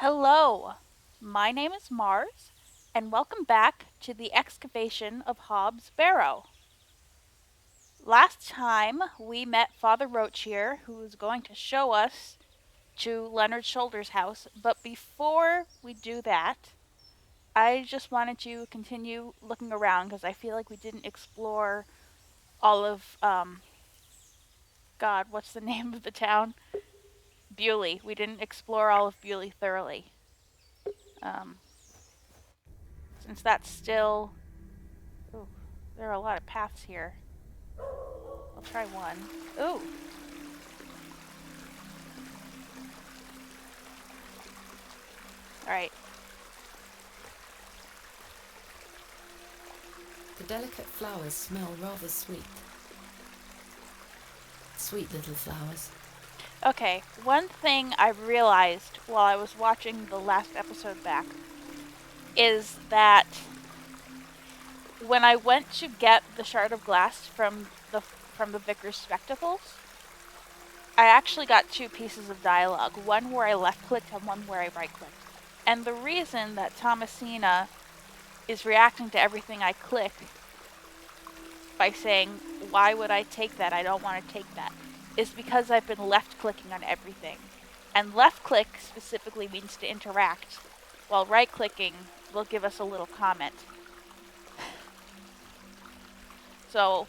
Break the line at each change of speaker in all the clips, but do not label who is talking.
Hello, my name is Mars, and welcome back to the excavation of Hobbs Barrow. Last time we met Father Roach here, who was going to show us to Leonard Shoulder's house, but before we do that, I just wanted to continue looking around because I feel like we didn't explore all of, God, what's the name of the town? Bewley. We didn't explore all of Bewley thoroughly. Um, since that's still. Ooh, there are a lot of paths here. I'll try one. Ooh. Alright.
The delicate flowers smell rather sweet. Sweet little flowers.
Okay, one thing I realized while I was watching the last episode back is that when I went to get the shard of glass from the vicar's spectacles, I actually got two pieces of dialogue, one where I left clicked and one where I right clicked. And the reason that Thomasina is reacting to everything I click by saying, why would I take that? I don't want to take that, is because I've been left clicking on everything. And left click specifically means to interact, while right clicking will give us a little comment. So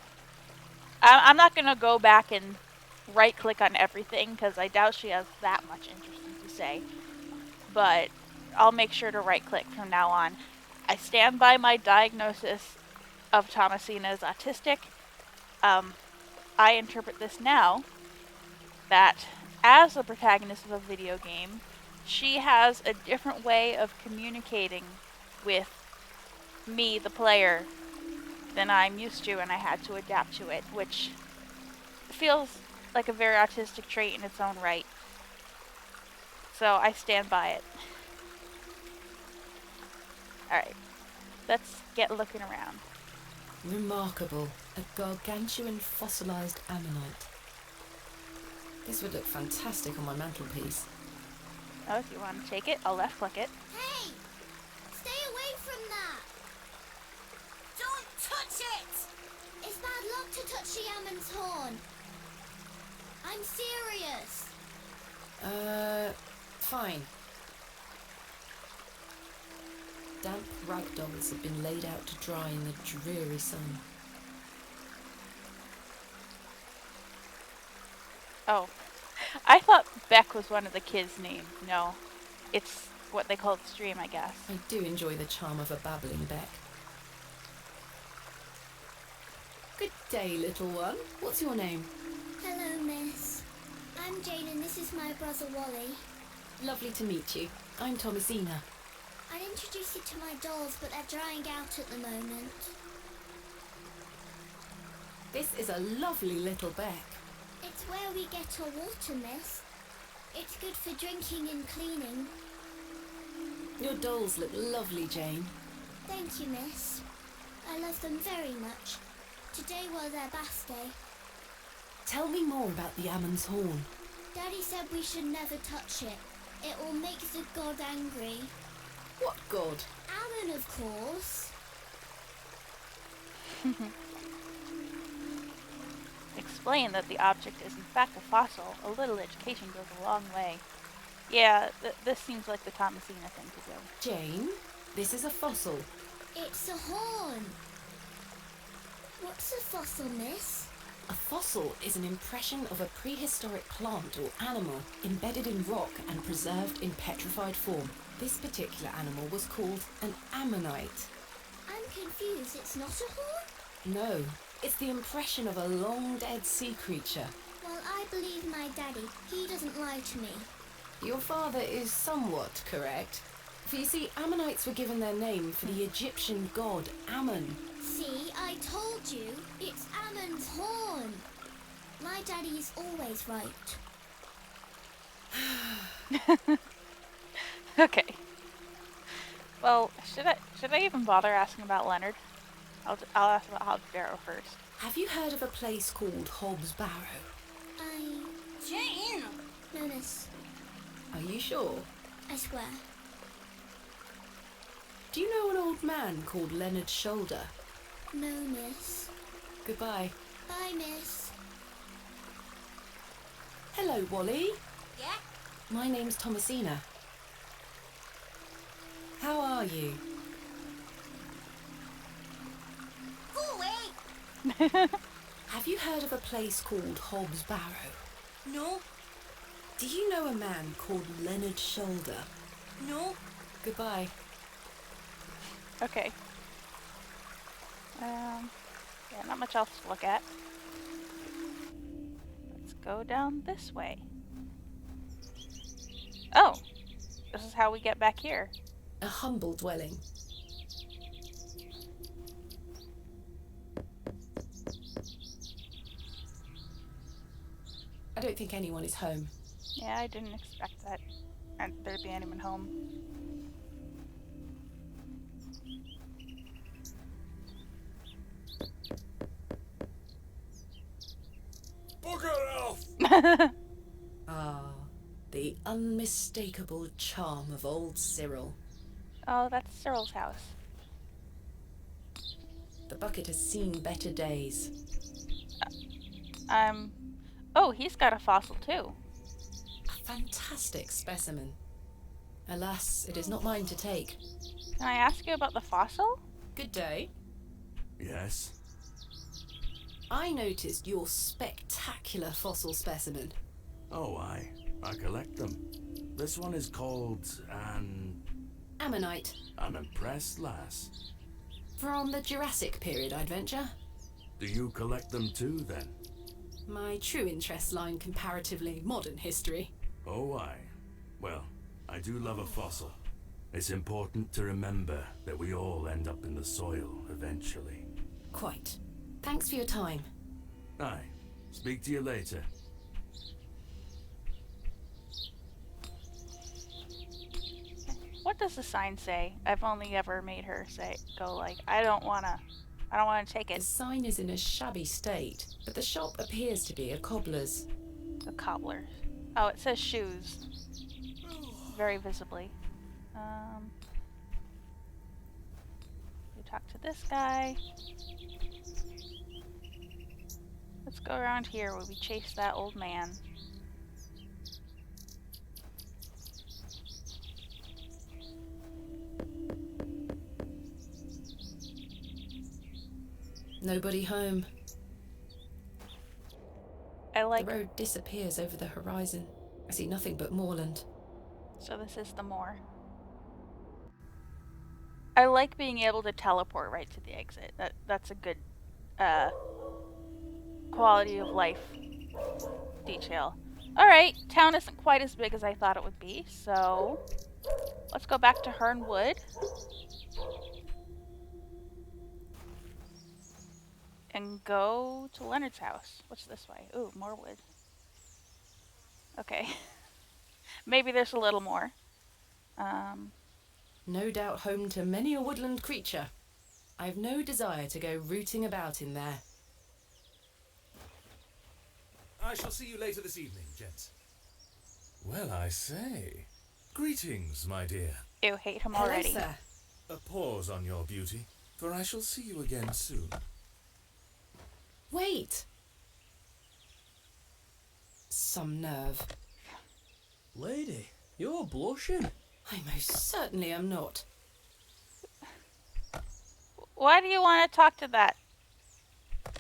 I'm not going to go back and right click on everything because I doubt she has that much interesting to say. But I'll make sure to right click from now on. I stand by my diagnosis of Thomasina as autistic. I interpret this now that as the protagonist of a video game, she has a different way of communicating with me, the player, than I'm used to, and I had to adapt to it, which feels like a very autistic trait in its own right. So I stand by it. Alright, let's get looking around.
Remarkable. A gargantuan fossilised ammonite. This would look fantastic on my mantelpiece.
Oh, if you want to take it, I'll left click it.
Hey! Stay away from that! Don't touch it! It's bad luck to touch the Ammon's horn. I'm serious.
Fine. Damp ragdolls have been laid out to dry in the dreary sun.
Oh. I thought Beck was one of the kids' names. No. It's what they call the stream, I guess.
I do enjoy the charm of a babbling beck. Good day, little one. What's your name?
Hello, miss. I'm Jane and this is my brother Wally.
Lovely to meet you. I'm Thomasina.
I'd introduce you to my dolls, but they're drying out at the moment.
This is a lovely little beck.
It's where we get our water, miss. It's good for drinking and cleaning.
Your dolls look lovely, Jane.
Thank you, miss. I love them very much. Today was their bath day.
Tell me more about the Ammon's horn.
Daddy said we should never touch it. It will make the god angry.
What god?
Ammon, of course.
Explain that the object is in fact a fossil. A little education goes a long way. Yeah, this seems like the Thomasina thing to do.
Jane, this is a fossil.
It's a horn. What's a fossil, miss?
A fossil is an impression of a prehistoric plant or animal embedded in rock and preserved in petrified form. This particular animal was called an ammonite.
I'm confused. It's not a horn?
No, it's the impression of a long-dead sea creature.
Well, I believe my daddy. He doesn't lie to me.
Your father is somewhat correct. For you see, ammonites were given their name for the Egyptian god Ammon.
See, I told you. It's Ammon's horn. My daddy is always right.
Okay. Well, should I even bother asking about Leonard? I'll ask about Hobbs Barrow first.
Have you heard of a place called Hobbs Barrow?
Jane! No, miss.
Are you sure?
I swear.
Do you know an old man called Leonard Shoulder?
No, miss.
Goodbye.
Bye, miss.
Hello, Wally.
Yeah?
My name's Thomasina. How are you?
Go away!
Have you heard of a place called Hobbs Barrow?
No,
Do you know a man called Leonard Shoulder?
no.
Goodbye.
Okay. Yeah, not much else to look at. Let's go down this way. Oh, this is how we get back here.
A humble dwelling. I don't think anyone is home.
Yeah, I didn't expect that. And there'd be anyone home.
Bugger off!
Ah, the unmistakable charm of old Cyril.
Oh, that's Cyril's house.
The bucket has seen better days.
Oh, he's got a fossil too.
A fantastic specimen. Alas, it is not mine to take.
Can I ask you about the fossil?
Good day.
Yes?
I noticed your spectacular fossil specimen.
Oh, I collect them. This one is called
Ammonite.
I'm impressed, lass.
From the Jurassic period, I'd venture.
Do you collect them too, then?
My true interests lie in comparatively modern history.
Oh, well, I do love a fossil. It's important to remember that we all end up in the soil eventually.
Quite. Thanks for your time.
Aye. Speak to you later.
What does the sign say? I've only ever made her go like, I don't wanna take
The
it.
sign is in a shabby state, but the shop appears to be a cobbler's.
The cobbler. Oh, it says shoes. Very visibly. We talk to this guy. Let's go around here where we chase that old man.
Nobody home.
I like.
The road disappears over the horizon. I see nothing but moorland.
So this is the moor. I like being able to teleport right to the exit. That's a good quality of life detail. Alright, town isn't quite as big as I thought it would be, so let's go back to Herne Wood. And go to Leonard's house. What's this way? Ooh, more wood. Okay. Maybe there's a little more.
No doubt home to many a woodland creature. I've no desire to go rooting about in there.
I shall see you later this evening, gents. Well, I say. Greetings, my dear.
Ew, hate him
Hello,
already.
sir.
A pause on your beauty, for I shall see you again soon.
Wait! Some nerve.
Lady, you're blushing.
I most certainly am not.
Why do you want to talk to that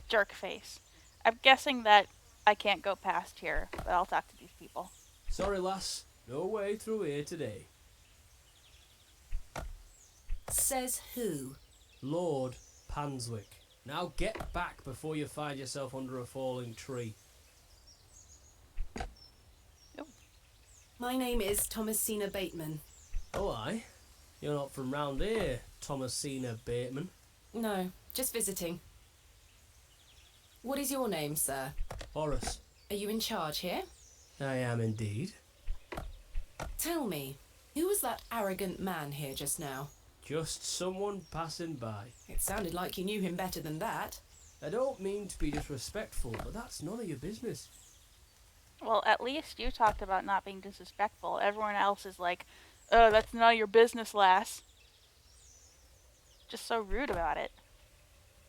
jerk face? I'm guessing that I can't go past here, but I'll talk to these people.
Sorry, lass. No way through here today.
Says who?
Lord Panswick. Now get back before you find yourself under a falling tree.
My name is Thomasina Bateman.
Oh, aye? You're not from round here, Thomasina Bateman.
No, just visiting. What is your name, sir?
Horace.
Are you in charge here?
I am indeed.
Tell me, who was that arrogant man here just now?
Just someone passing by.
It sounded like you knew him better than that.
I don't mean to be disrespectful, but that's none of your business.
Well, at least you talked about not being disrespectful. Everyone else is like, Oh, that's none of your business, lass. Just so rude about it.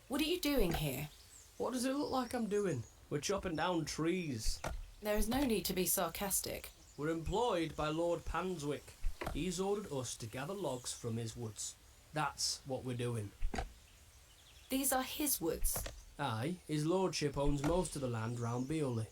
What are you doing here?
What does it look like I'm doing? We're chopping down trees.
There is no need to be sarcastic.
We're employed by Lord Panswick. He's ordered us to gather logs from his woods. That's what we're doing.
These are his woods.
Aye, his lordship owns most of the land round Beoley.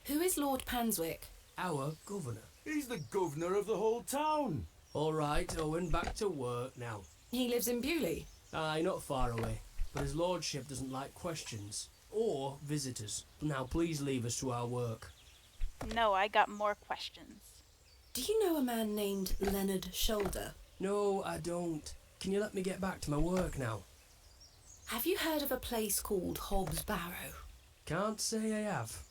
Who is Lord Panswick?
Our governor.
He's the governor of the whole town.
All right, Owen, back to work now.
He lives in Bewley.
Aye, not far away. But his lordship doesn't like questions. Or visitors. Now please leave us to our work.
No, I got more questions.
Do you know a man named Leonard Shoulder?
No, I don't. Can you let me get back to my work now?
Have you heard of a place called Hobbs Barrow?
Can't say I have.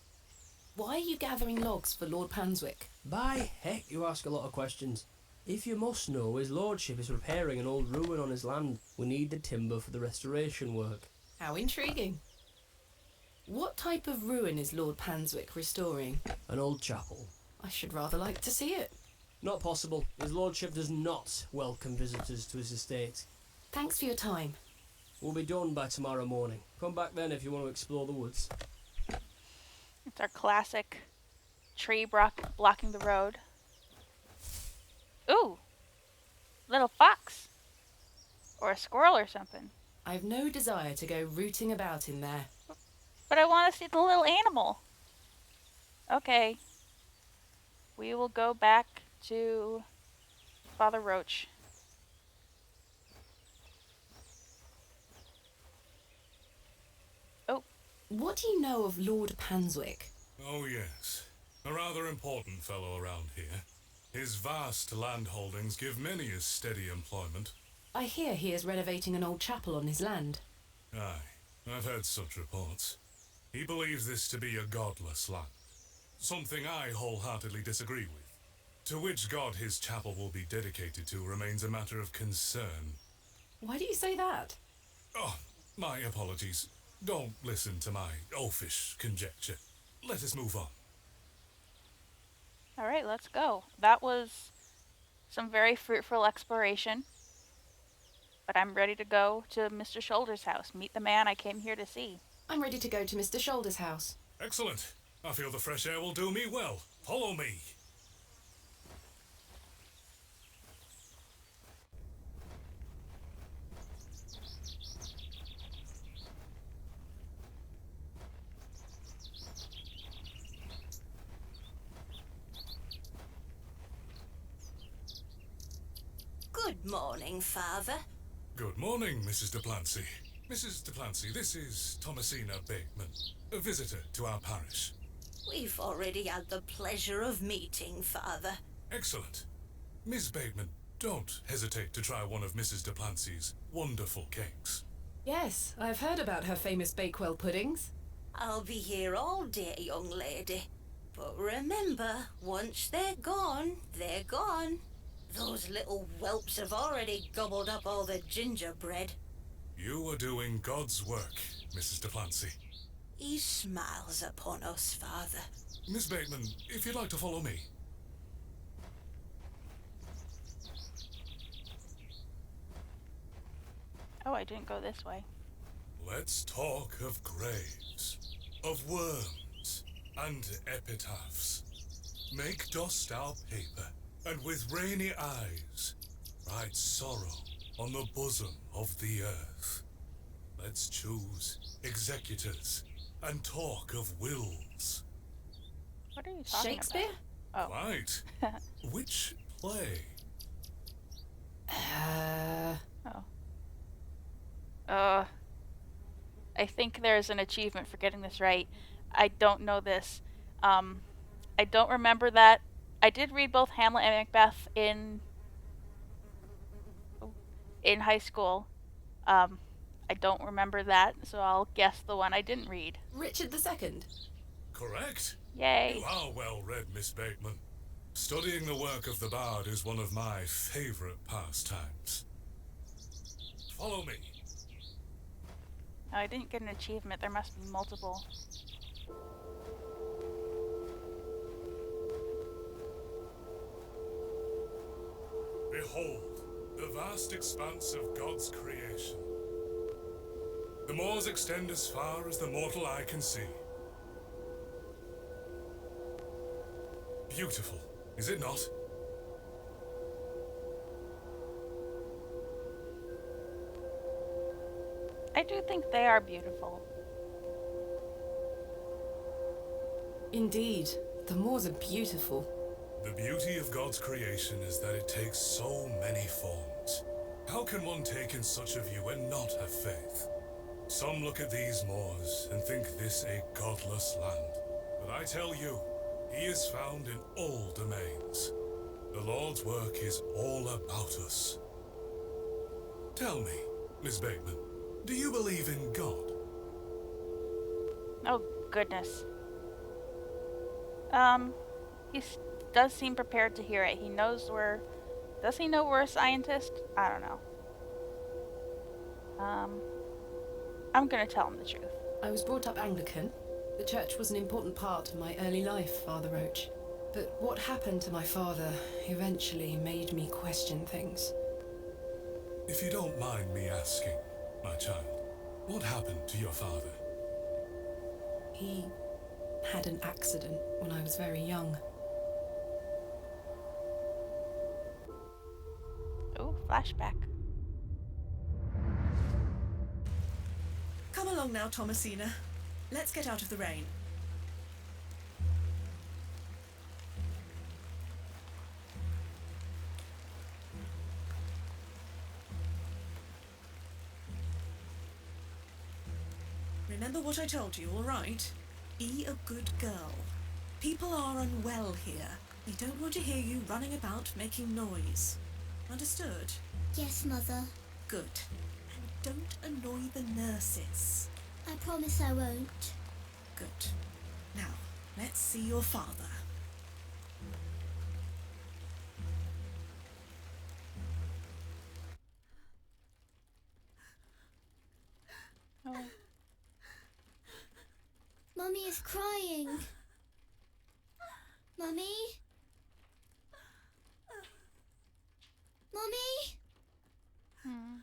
Why are you gathering logs for Lord Panswick?
By heck, you ask a lot of questions. If you must know, his lordship is repairing an old ruin on his land. We need the timber for the restoration work.
How intriguing. What type of ruin is Lord Panswick restoring?
An old chapel.
I should rather like to see it.
Not possible. His lordship does not welcome visitors to his estate.
Thanks for your time.
We'll be done by tomorrow morning. Come back then if you want to explore the woods.
It's our classic tree blocking the road. Ooh! Little fox. Or a squirrel or something.
I've no desire to go rooting about in there.
But I want to see the little animal. Okay. We will go back to Father Roach. Oh.
What do you know of Lord Panswick?
Oh, yes. A rather important fellow around here. His vast land holdings give many a steady employment.
I hear he is renovating an old chapel on his land.
Aye, I've heard such reports. He believes this to be a godless land. Something I wholeheartedly disagree with. To which god his chapel will be dedicated to remains a matter of concern.
Why do you say that?
Oh, my apologies. Don't listen to my oafish conjecture. Let us move on.
Alright, let's go. That was some very fruitful exploration. But I'm ready to go to Mr. Shoulder's house. Meet the man I came here to see.
I'm ready to go to Mr. Shoulder's house.
Excellent. I feel the fresh air will do me well. Follow me.
Good morning, Father.
Good morning, Mrs. Duplancy. Mrs. Duplancy, this is Thomasina Bateman, a visitor to our parish.
We've already had the pleasure of meeting, Father.
Excellent. Miss Bateman, don't hesitate to try one of Mrs. Duplancy's wonderful cakes.
Yes, I've heard about her famous Bakewell puddings.
I'll be here all day, young lady. But remember, once they're gone, they're gone. Those little whelps have already gobbled up all the gingerbread.
You are doing God's work, Mrs. Duplancy.
He smiles upon us, Father.
Miss Bateman, if you'd like to follow me.
Oh, I didn't go this way.
Let's talk of graves, of worms, and epitaphs. Make dust our paper, and with rainy eyes, write sorrow on the bosom of the earth. Let's choose executors, and talk of wills.
What are you talking
Shakespeare?
about?
Right. Which play?
I think there's an achievement for getting this right. I don't know this. I don't remember that. I did read both Hamlet and Macbeth in high school. I don't remember that, so I'll guess the one I didn't read.
Richard II.
Correct.
Yay.
You are well read, Miss Bateman. Studying the work of the bard is one of my favorite pastimes. Follow me.
No, I didn't get an achievement. There must be multiple.
Behold, the vast expanse of God's creation. The moors extend as far as the mortal eye can see. Beautiful, is it not?
I do think they are beautiful.
Indeed, the moors are beautiful.
The beauty of God's creation is that it takes so many forms. How can one take in such a view and not have faith? Some look at these moors and think this a godless land. But I tell you, he is found in all domains. The Lord's work is all about us. Tell me, Miss Bateman, do you believe in God?
Oh, goodness. He does seem prepared to hear it. He knows we're... Does he know we're a scientist? I don't know. I'm gonna tell him the truth.
I was brought up Anglican. The church was an important part of my early life, Father Roach. But what happened to my father eventually made me question things.
If you don't mind me asking, my child, what happened to your father?
He had an accident when I was very young.
Oh, flashback.
Come along now, Thomasina. Let's get out of the rain. Remember what I told you, all right? Be a good girl. People are unwell here. They don't want to hear you running about making noise. Understood?
Yes, Mother.
Good. And don't annoy the nurses.
I promise I won't.
Good. Now, let's see your father.
Oh.
Mummy is crying. Mummy? Mummy?
Hmm.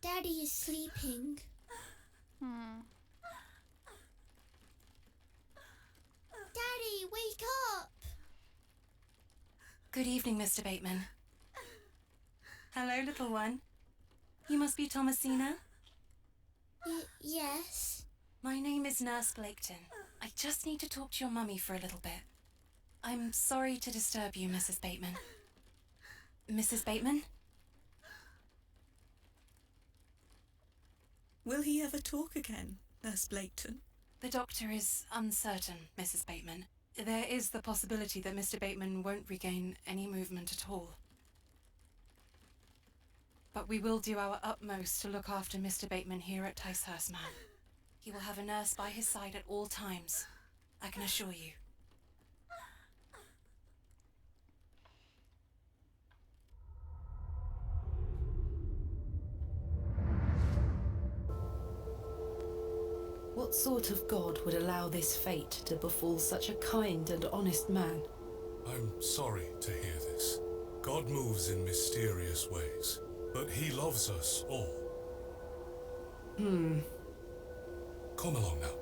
Daddy is sleeping.
Hmm.
Daddy, wake up!
Good evening, Mr. Bateman. Hello, little one. You must be Thomasina?
Yes.
My name is Nurse Blaketon. I just need to talk to your mummy for a little bit. I'm sorry to disturb you, Mrs. Bateman. Mrs. Bateman?
Will he ever talk again, Nurse Blaketon?
The doctor is uncertain, Mrs. Bateman. There is the possibility that Mr. Bateman won't regain any movement at all. But we will do our utmost to look after Mr. Bateman here at Ticehurst Manor. He will have a nurse by his side at all times, I can assure you.
What sort of God would allow this fate to befall such a kind and honest man?
I'm sorry to hear this. God moves in mysterious ways, but he loves us all. Come along now.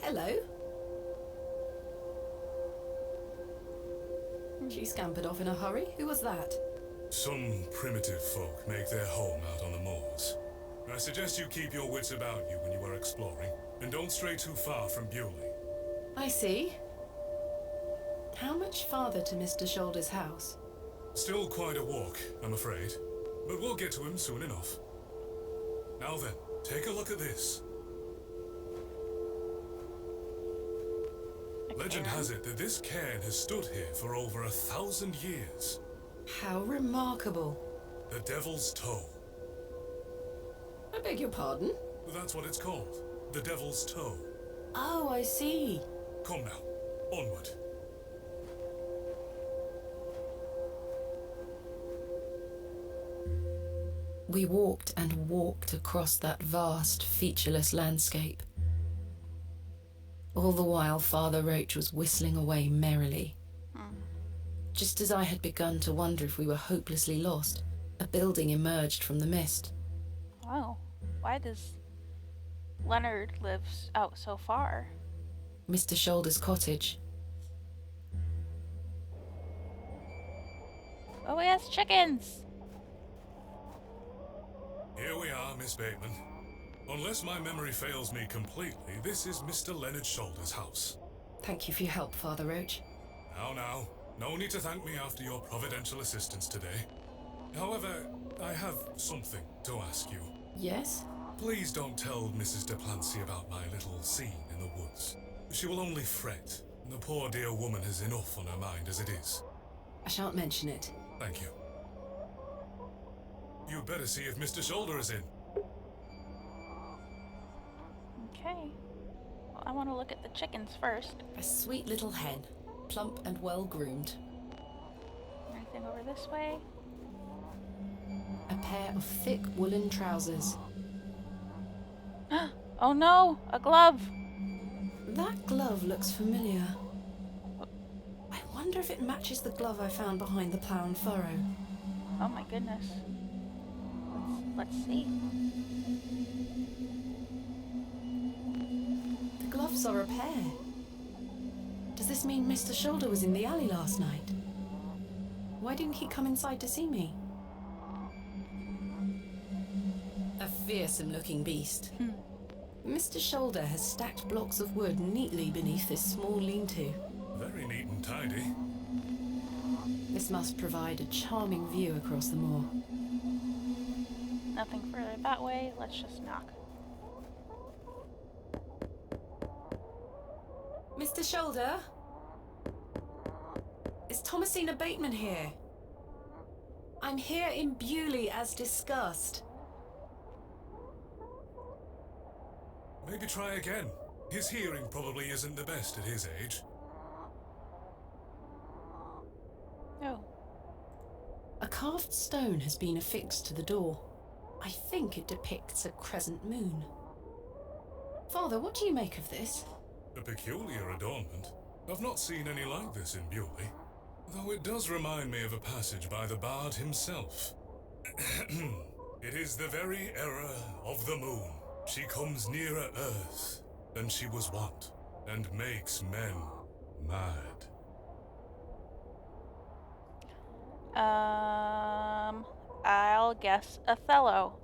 Hello. She scampered off in a hurry. Who was that?
Some primitive folk make their home out on the moors. I suggest you keep your wits about you when you are exploring, and don't stray too far from Bewley.
I see. How much farther to Mr. Shoulder's house?
Still quite a walk, I'm afraid, but we'll get to him soon enough. Now then, take a look at this. Legend has it that this cairn has stood here for over 1,000 years.
How remarkable.
The Devil's Toe.
I beg your pardon?
That's what it's called. The Devil's Toe.
Oh, I see.
Come now, onward.
We walked and walked across that vast, featureless landscape. All the while, Father Roach was whistling away merrily. Just as I had begun to wonder if we were hopelessly lost, a building emerged from the mist.
Oh, why does Leonard live out so far?
Mr. Shoulder's cottage.
Oh, he has chickens!
Here we are, Miss Bateman. Unless my memory fails me completely, this is Mr. Leonard Shoulder's house.
Thank you for your help, Father Roach.
Now, no need to thank me after your providential assistance today. However, I have something to ask you.
Yes?
Please don't tell Mrs. de Plancy about my little scene in the woods. She will only fret. The poor dear woman has enough on her mind as it is.
I shan't mention it.
Thank you. You'd better see if Mr. Shoulder is in.
Okay. Well, I want to look at the chickens first.
A sweet little hen, plump and well groomed.
Anything over this way?
A pair of thick woolen trousers.
Oh no! A glove!
That glove looks familiar. I wonder if it matches the glove I found behind the plough and furrow.
Oh my goodness. Let's see.
The gloves are a pair. Does this mean Mr. Shoulder was in the alley last night? Why didn't he come inside to see me? A fearsome-looking beast. Mr. Shoulder has stacked blocks of wood neatly beneath this small lean-to.
Very neat and tidy.
This must provide a charming view across the moor.
Nothing further that way. Let's just knock.
Mr. Shoulder? Is Thomasina Bateman here? I'm here in Bewley as discussed.
Maybe try again. His hearing probably isn't the best at his age.
Oh.
A carved stone has been affixed to the door. I think it depicts a crescent moon. Father, what do you make of this?
A peculiar adornment. I've not seen any like this in Bewley, though it does remind me of a passage by the bard himself. It is the very error of the moon. She comes nearer earth than she was wont, and makes men mad.
I'll guess Othello.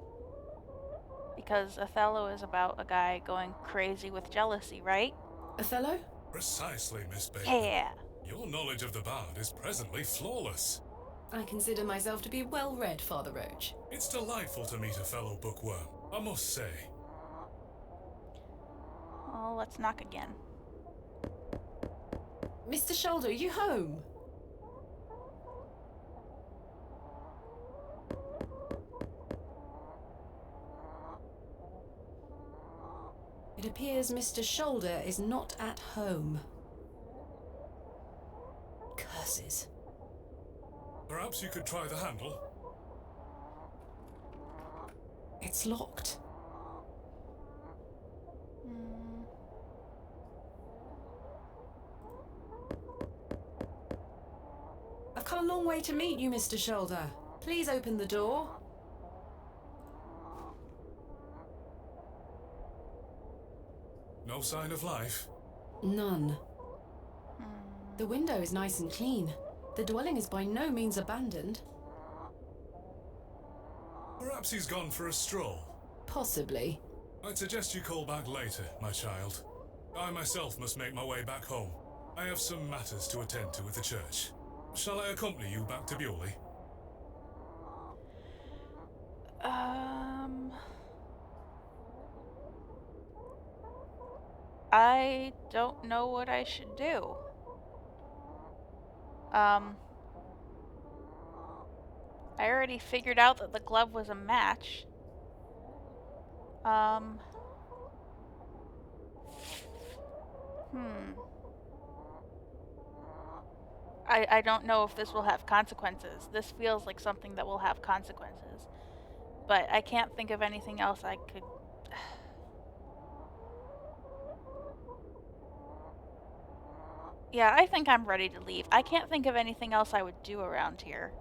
Because Othello is about a guy going crazy with jealousy, right?
Othello?
Precisely, Miss Bateman.
Yeah.
Your knowledge of the bard is presently flawless.
I consider myself to be well-read, Father Roach.
It's delightful to meet a fellow bookworm, I must say.
Well, let's knock again.
Mr. Shoulder, are you home? It appears Mr. Shoulder is not at home. Curses.
Perhaps you could try the handle?
It's locked. I've come a long way to meet you, Mr. Shoulder. Please open the door.
No sign of life?
None. The window is nice and clean. The dwelling is by no means abandoned.
Perhaps he's gone for a stroll.
Possibly.
I'd suggest you call back later, my child. I myself must make my way back home. I have some matters to attend to at the church. Shall I accompany you back to Bewley?
I don't know what I should do. I already figured out that the glove was a match. I don't know if this will have consequences. This feels like something that will have consequences. But I can't think of anything else I could... Yeah, I think I'm ready to leave. I can't think of anything else I would do around here.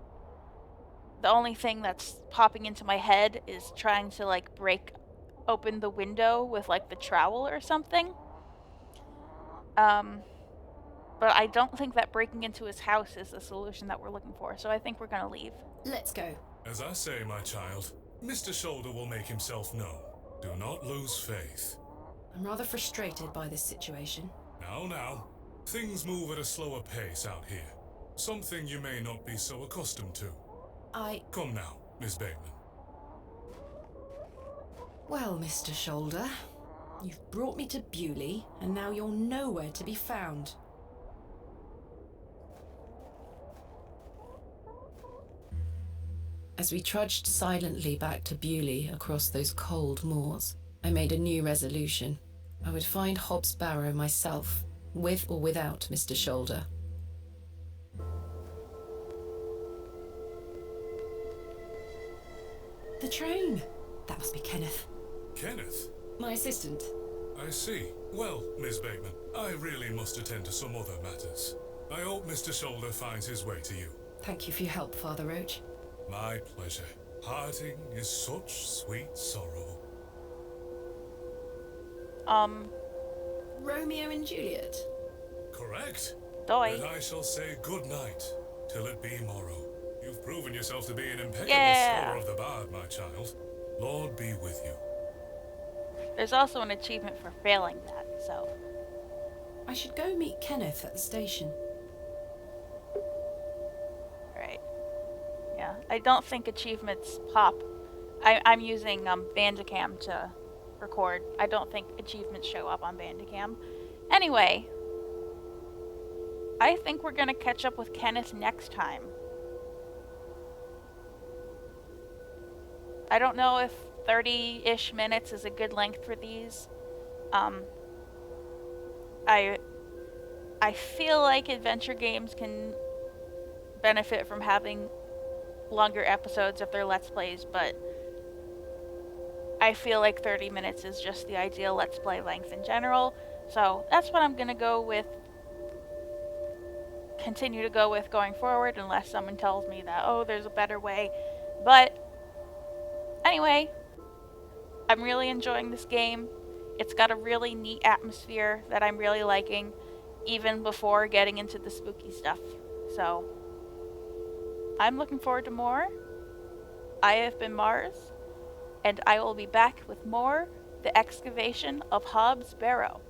The only thing that's popping into my head is trying to, like, break open the window with, like, the trowel or something. But I don't think that breaking into his house is the solution that we're looking for, so I think we're gonna leave.
Let's go.
As I say, my child, Mr. Shoulder will make himself known. Do not lose faith.
I'm rather frustrated by this situation.
Now. Things move at a slower pace out here. Something you may not be so accustomed to. Come now, Miss Bateman.
Well, Mr. Shoulder, you've brought me to Bewley, and now you're nowhere to be found. As we trudged silently back to Bewley across those cold moors, I made a new resolution. I would find Hobbs Barrow myself, with or without Mr. Shoulder. The train! That must be Kenneth.
Kenneth?
My assistant.
I see. Well, Miss Bateman, I really must attend to some other matters. I hope Mr. Shoulder finds his way to you.
Thank you for your help, Father Roach.
My pleasure. Parting is such sweet sorrow.
Romeo and Juliet?
Correct.
Doi.
But I shall say good night, till it be morrow. You've proven yourself to be an impeccable scholar of the bard, my child. Lord be with you.
There's also an achievement for failing that, so...
I should go meet Kenneth at the station.
Right. Yeah, I don't think achievements pop. I'm using Bandicam to record. I don't think achievements show up on Bandicam. Anyway, I think we're gonna catch up with Kenneth next time. I don't know if 30-ish minutes is a good length for these. I feel like adventure games can benefit from having longer episodes if they're Let's Plays, but I feel like 30 minutes is just the ideal Let's Play length in general. So that's what I'm gonna continue to go with going forward, unless someone tells me that, oh, there's a better way. But anyway, I'm really enjoying this game. It's got a really neat atmosphere that I'm really liking, even before getting into the spooky stuff. So I'm looking forward to more. I have been Mars, and I will be back with more The Excavation of Hobbs Barrow.